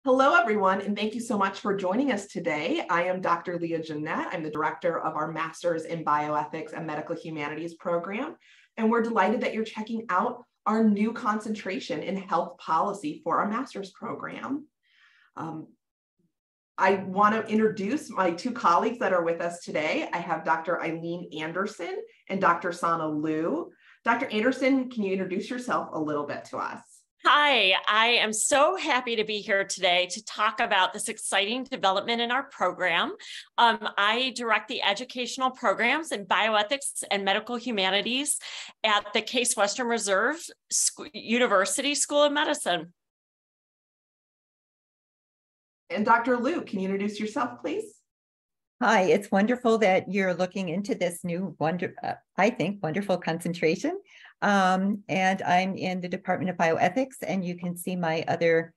Hello, everyone, and thank you so much for joining us today. I am Dr. Leah Jeanette. I'm the director of our Master's in Bioethics and Medical Humanities program, and we're delighted that you're checking out our new concentration in health policy for our master's program. I want to introduce my two colleagues that are with us today. I have Dr. Eileen Anderson and Dr. Sana Liu. Dr. Anderson, can you introduce yourself a little bit to us? Hi, I am so happy to be here today to talk about this exciting development in our program. I direct the educational programs in Bioethics and Medical Humanities at the Case Western Reserve University School of Medicine. And Dr. Liu, can you introduce yourself, please? Hi, it's wonderful that you're looking into this new, I think, wonderful concentration. And I'm in the Department of Bioethics, and you can see my other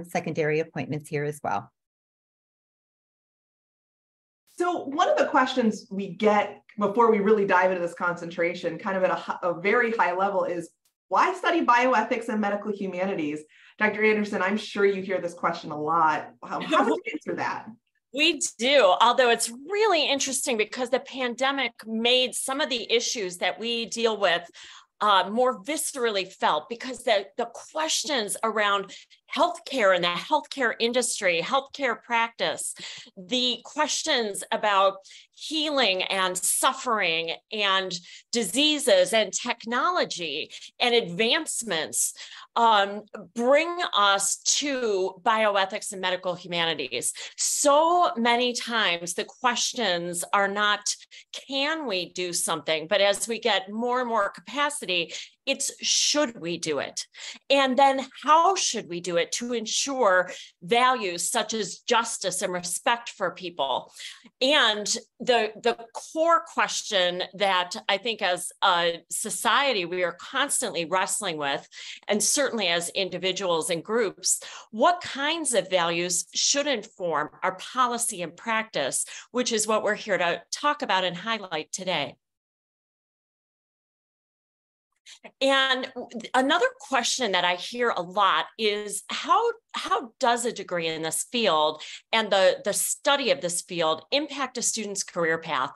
secondary appointments here as well. So one of the questions we get before we really dive into this concentration, kind of at a very high level, is why study bioethics and medical humanities? Dr. Anderson, I'm sure you hear this question a lot. How would you answer that? We do, although it's really interesting because the pandemic made some of the issues that we deal with more viscerally felt, because the questions around healthcare and the healthcare industry, healthcare practice, the questions about healing and suffering and diseases and technology and advancements bring us to bioethics and medical humanities. So many times the questions are not, can we do something? But as we get more and more capacity, it's should we do it? And then how should we do it to ensure values such as justice and respect for people? And the core question that I think as a society we are constantly wrestling with, and certainly as individuals and groups, what kinds of values should inform our policy and practice, which is what we're here to talk about and highlight today. And another question that I hear a lot is how does a degree in this field and the study of this field impact a student's career path?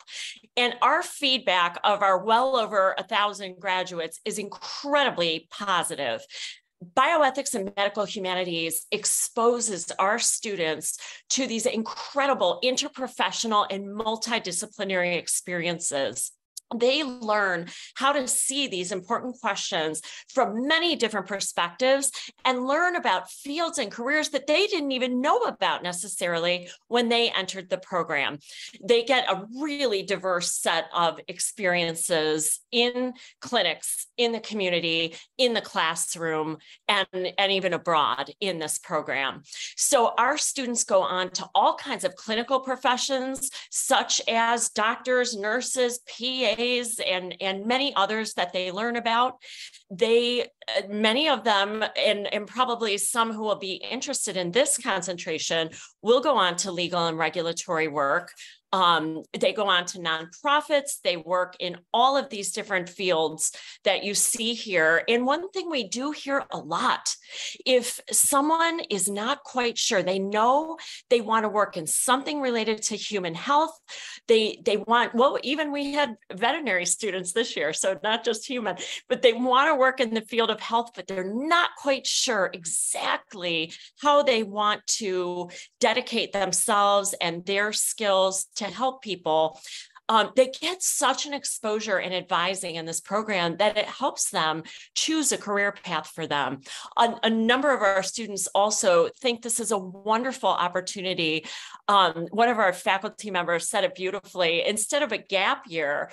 And our feedback of our well over 1,000 graduates is incredibly positive. Bioethics and Medical Humanities exposes our students to these incredible interprofessional and multidisciplinary experiences. They learn how to see these important questions from many different perspectives and learn about fields and careers that they didn't even know about necessarily when they entered the program. They get a really diverse set of experiences in clinics, in the community, in the classroom, and even abroad in this program. So our students go on to all kinds of clinical professions, such as doctors, nurses, PAs, and many others that they learn about. Many of them, and probably some who will be interested in this concentration, will go on to legal and regulatory work. They go on to nonprofits. They work in all of these different fields that you see here. And one thing we do hear a lot, if someone is not quite sure, they know they want to work in something related to human health. They want, well, even we had veterinary students this year, so not just human, but they want to work in the field of health, but they're not quite sure exactly how they want to dedicate themselves and their skills to help people. They get such an exposure in advising in this program that it helps them choose a career path for them. A number of our students also think this is a wonderful opportunity. One of our faculty members said it beautifully. Instead of a gap year,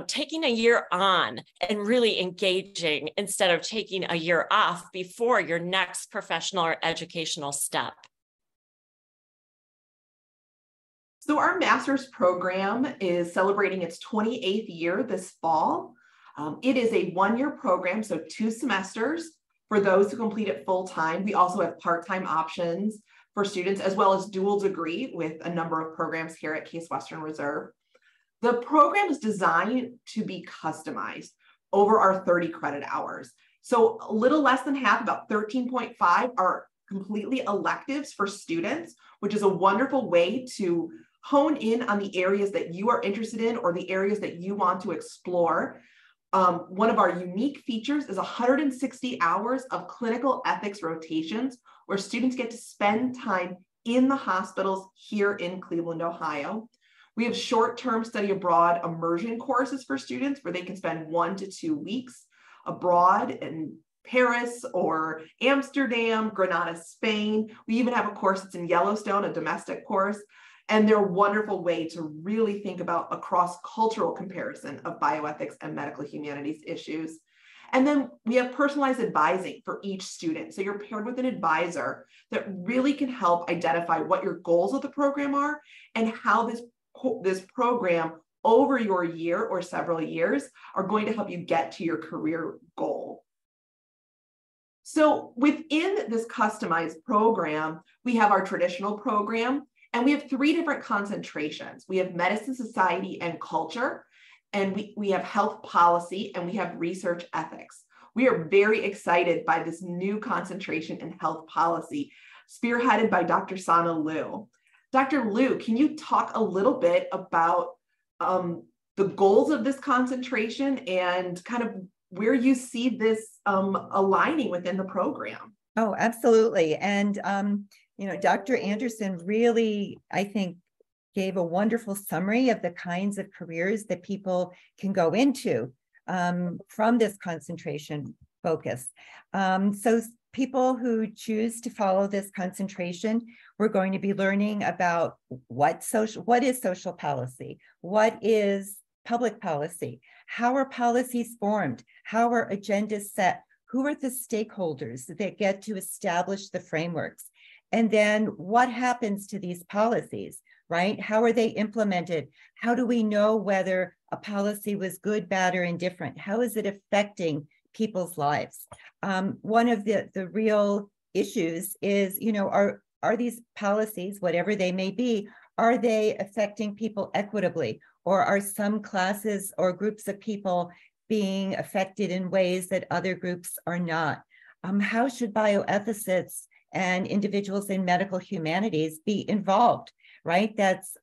taking a year on and really engaging instead of taking a year off before your next professional or educational step. So our master's program is celebrating its 28th year this fall. It is a one-year program, so 2 semesters for those who complete it full-time. We also have part-time options for students, as well as dual degree with a number of programs here at Case Western Reserve. The program is designed to be customized over our 30 credit hours. So a little less than half, about 13.5, are completely electives for students, which is a wonderful way to hone in on the areas that you are interested in or the areas that you want to explore. One of our unique features is 160 hours of clinical ethics rotations, where students get to spend time in the hospitals here in Cleveland, Ohio. We have short-term study abroad immersion courses for students where they can spend 1 to 2 weeks abroad in Paris or Amsterdam, Granada, Spain. We even have a course that's in Yellowstone, a domestic course. And they're a wonderful way to really think about a cross-cultural comparison of bioethics and medical humanities issues. And then we have personalized advising for each student. So you're paired with an advisor that really can help identify what your goals of the program are and how this program over your year or several years are going to help you get to your career goal. So within this customized program, we have our traditional program, and we have 3 different concentrations. We have medicine, society, and culture, and we have health policy, and we have research ethics. We are very excited by this new concentration in health policy, spearheaded by Dr. Sana Liu. Dr. Liu, can you talk a little bit about the goals of this concentration and kind of where you see this aligning within the program? Oh, absolutely. And you know, Dr. Anderson really, I think, gave a wonderful summary of the kinds of careers that people can go into from this concentration focus. So people who choose to follow this concentration, we're going to be learning about what is social policy, what is public policy, how are policies formed, how are agendas set, who are the stakeholders that get to establish the frameworks. And then what happens to these policies, right? How are they implemented? How do we know whether a policy was good, bad, or indifferent? How is it affecting people's lives? One of the real issues is, you know, are these policies, whatever they may be, are they affecting people equitably? Or are some classes or groups of people being affected in ways that other groups are not? How should bioethicists and individuals in medical humanities be involved, right? That's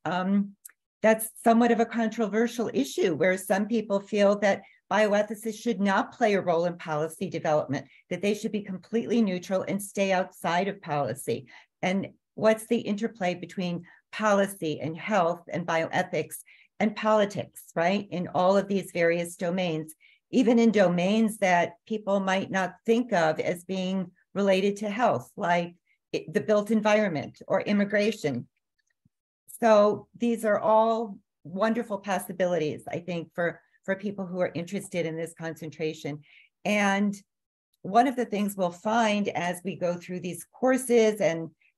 somewhat of a controversial issue where some people feel that bioethicists should not play a role in policy development, that they should be completely neutral and stay outside of policy. And what's the interplay between policy and health and bioethics and politics, right? In all of these various domains, even in domains that people might not think of as being related to health, like the built environment or immigration. So these are all wonderful possibilities, I think, for people who are interested in this concentration. And one of the things we'll find as we go through these courses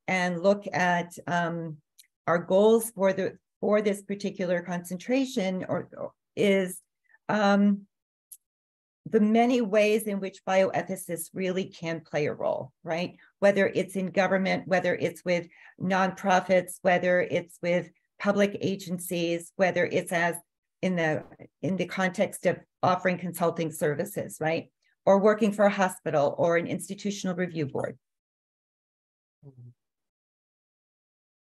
and look at our goals for this particular concentration is the many ways in which bioethicists really can play a role, right? Whether it's in government, whether it's with nonprofits, whether it's with public agencies, whether it's as in the context of offering consulting services, right? Or working for a hospital or an institutional review board.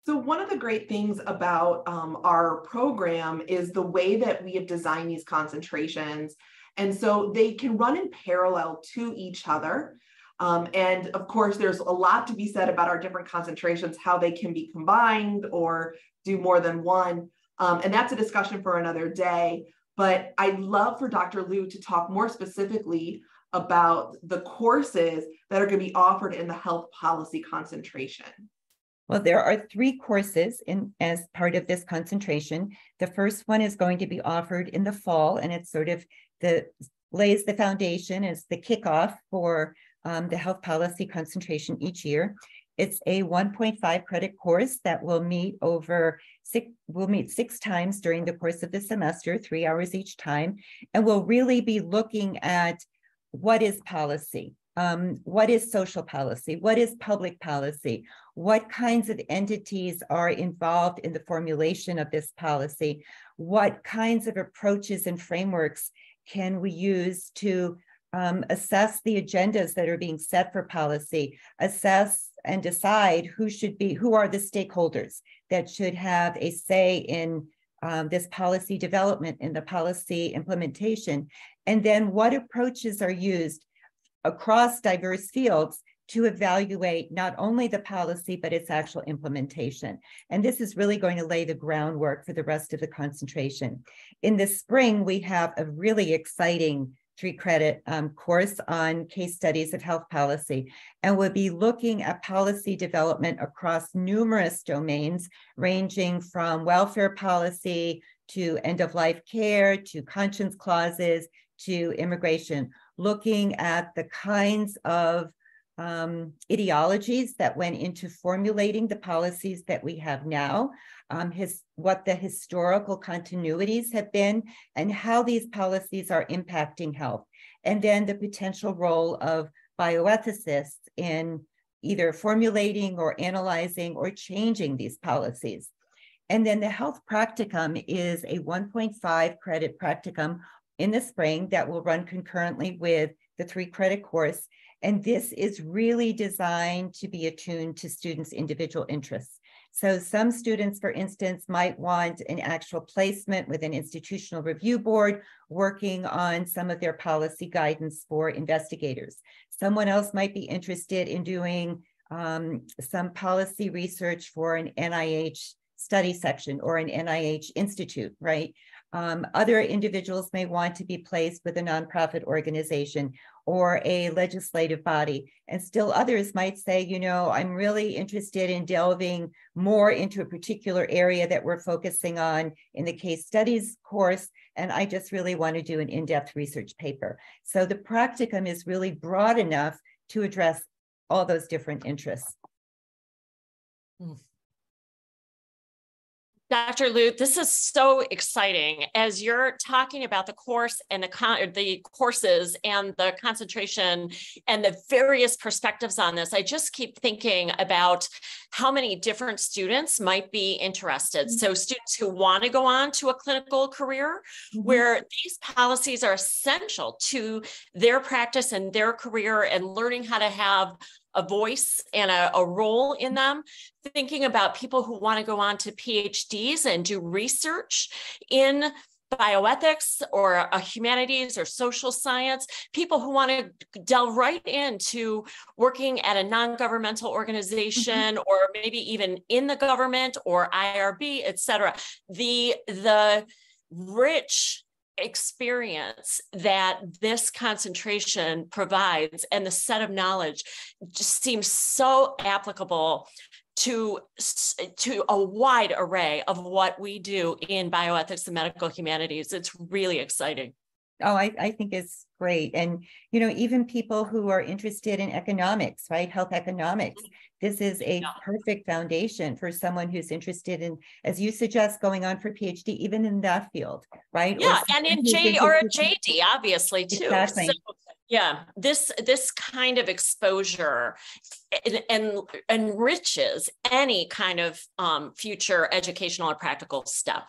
So one of the great things about our program is the way that we have designed these concentrations. And so they can run in parallel to each other. And of course, there's a lot to be said about our different concentrations, how they can be combined or do more than one. And that's a discussion for another day. But I'd love for Dr. Liu to talk more specifically about the courses that are going to be offered in the health policy concentration. Well, there are 3 courses as part of this concentration. The first one is going to be offered in the fall, and it's sort of lays the foundation as the kickoff for the health policy concentration each year. It's a 1.5 credit course that will meet we'll meet 6 times during the course of the semester, 3 hours each time, and we'll really be looking at what is policy. What is social policy? What is public policy? What kinds of entities are involved in the formulation of this policy? What kinds of approaches and frameworks can we use to assess the agendas that are being set for policy, assess and decide who are the stakeholders that should have a say in this policy development and the policy implementation, and then what approaches are used across diverse fields to evaluate not only the policy, but its actual implementation. And this is really going to lay the groundwork for the rest of the concentration. In the spring, we have a really exciting 3-credit course on case studies of health policy. And we'll be looking at policy development across numerous domains, ranging from welfare policy to end-of-life care, to conscience clauses, to immigration, looking at the kinds of ideologies that went into formulating the policies that we have now, what the historical continuities have been, and how these policies are impacting health, and then the potential role of bioethicists in either formulating or analyzing or changing these policies. And then the health practicum is a 1.5 credit practicum in the spring that will run concurrently with the 3-credit course. And this is really designed to be attuned to students' individual interests. So some students, for instance, might want an actual placement with an institutional review board working on some of their policy guidance for investigators. Someone else might be interested in doing some policy research for an NIH study section or an NIH institute, right? Other individuals may want to be placed with a nonprofit organization or a legislative body. And still others might say, you know, I'm really interested in delving more into a particular area that we're focusing on in the case studies course, and I just really want to do an in-depth research paper. So the practicum is really broad enough to address all those different interests. Dr. Lute, this is so exciting. As you're talking about the course and the courses and the concentration and the various perspectives on this, I just keep thinking about how many different students might be interested. So students who want to go on to a clinical career, where these policies are essential to their practice and their career and learning how to have a voice and a role in them, thinking about people who want to go on to PhDs and do research in bioethics or humanities or social science, people who want to delve right into working at a non-governmental organization or maybe even in the government or IRB, et cetera. The rich experience that this concentration provides and the set of knowledge just seems so applicable to a wide array of what we do in bioethics and medical humanities. It's really exciting. Oh, I think it's great. And, you know, even people who are interested in economics, right? Health economics. This is a perfect foundation for someone who's interested in, as you suggest, going on for PhD, even in that field, right? Yeah, and in J or a JD, obviously, too. Exactly. So, yeah, this kind of exposure and enriches any kind of future educational or practical step.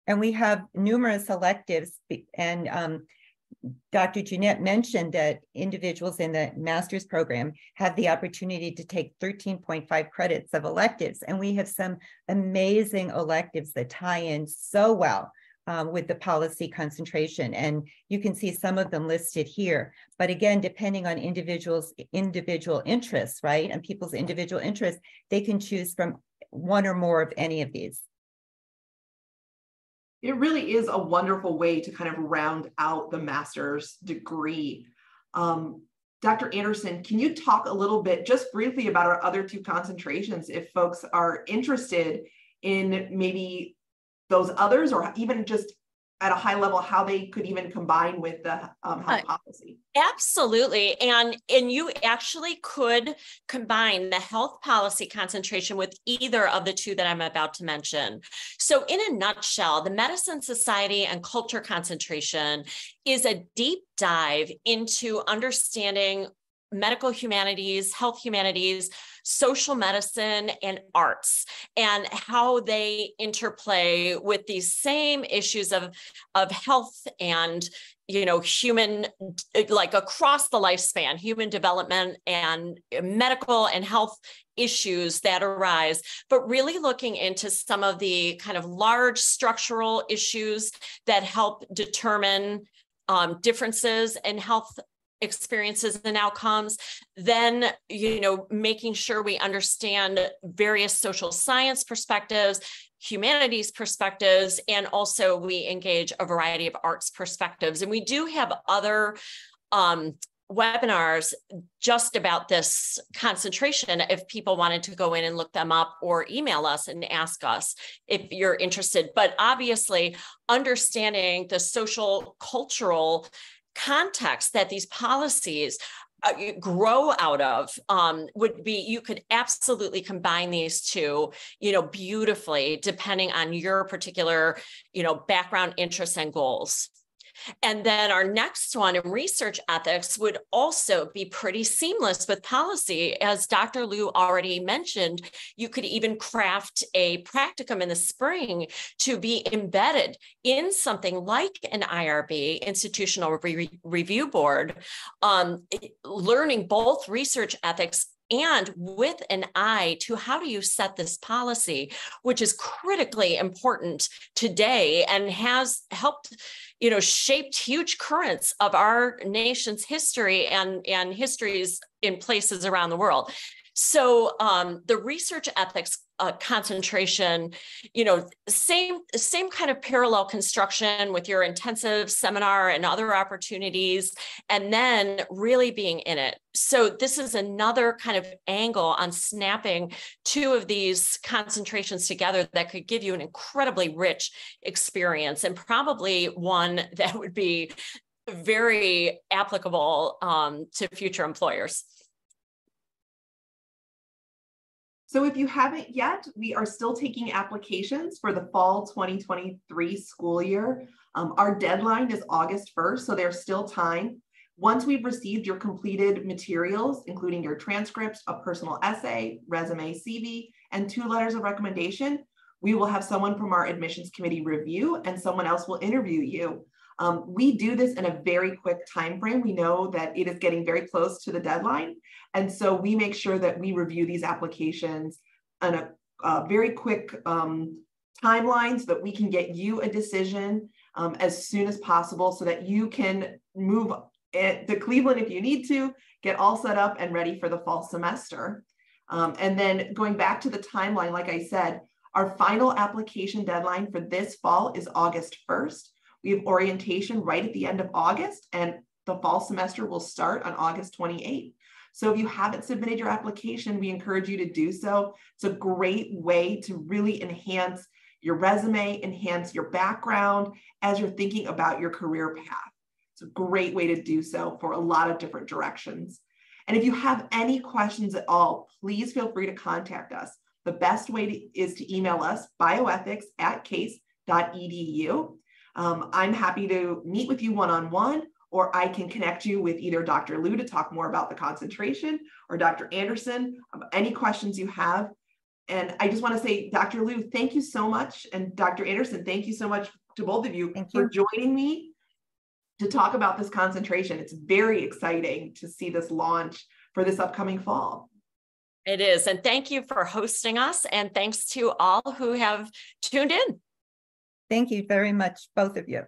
And we have numerous electives, and Dr. Jeanette mentioned that individuals in the master's program have the opportunity to take 13.5 credits of electives. And we have some amazing electives that tie in so well with the policy concentration. And you can see some of them listed here. But again, depending on individuals' individual interests, right? And people's individual interests, they can choose from one or more of any of these. It really is a wonderful way to kind of round out the master's degree. Dr. Anderson, can you talk a little bit, just briefly, about our other two concentrations if folks are interested in maybe those others, or even just at a high level, how they could even combine with the health policy? Absolutely. And you actually could combine the health policy concentration with either of the two that I'm about to mention. So in a nutshell, the Medicine, Society, and Culture concentration is a deep dive into understanding medical humanities, health humanities, social medicine, and arts, and how they interplay with these same issues of health and human, like across the lifespan, human development and medical and health issues that arise, but really looking into some of the kind of large structural issues that help determine differences in health experiences and outcomes. Then, making sure we understand various social science perspectives, humanities perspectives, and also we engage a variety of arts perspectives. And we do have other webinars just about this concentration if people wanted to go in and look them up, or email us and ask us if you're interested. But obviously, understanding the social cultural context that these policies grow out of would be, you could absolutely combine these two, beautifully, depending on your particular, background, interests, and goals. And then our next one in research ethics would also be pretty seamless with policy. As Dr. Liu already mentioned, you could even craft a practicum in the spring to be embedded in something like an IRB, Institutional Review Board, learning both research ethics and with an eye to how do you set this policy, which is critically important today and has helped, shaped huge currents of our nation's history and histories in places around the world. So the research ethics concentration, same kind of parallel construction with your intensive seminar and other opportunities, and then really being in it. So this is another kind of angle on snapping two of these concentrations together that could give you an incredibly rich experience, and probably one that would be very applicable to future employers. So if you haven't yet, we are still taking applications for the fall 2023 school year. Our deadline is August 1st, so there's still time. Once we've received your completed materials, including your transcripts, a personal essay, resume, CV, and 2 letters of recommendation, we will have someone from our admissions committee review, and someone else will interview you. We do this in a very quick time frame. We know that it is getting very close to the deadline. And so we make sure that we review these applications on a very quick timeline so that we can get you a decision as soon as possible so that you can move to Cleveland if you need to, get all set up and ready for the fall semester. And then going back to the timeline, like I said, our final application deadline for this fall is August 1st. We have orientation right at the end of August, and the fall semester will start on August 28th. So if you haven't submitted your application, we encourage you to do so. It's a great way to really enhance your resume, enhance your background as you're thinking about your career path. It's a great way to do so for a lot of different directions. And if you have any questions at all, please feel free to contact us. The best way is to email us, bioethics@case.edu. I'm happy to meet with you one-on-one, or I can connect you with either Dr. Liu to talk more about the concentration, or Dr. Anderson, any questions you have. And I just want to say, Dr. Liu, thank you so much. And Dr. Anderson, thank you so much to both of you for joining me to talk about this concentration. It's very exciting to see this launch for this upcoming fall. It is. And thank you for hosting us. And thanks to all who have tuned in. Thank you very much, both of you.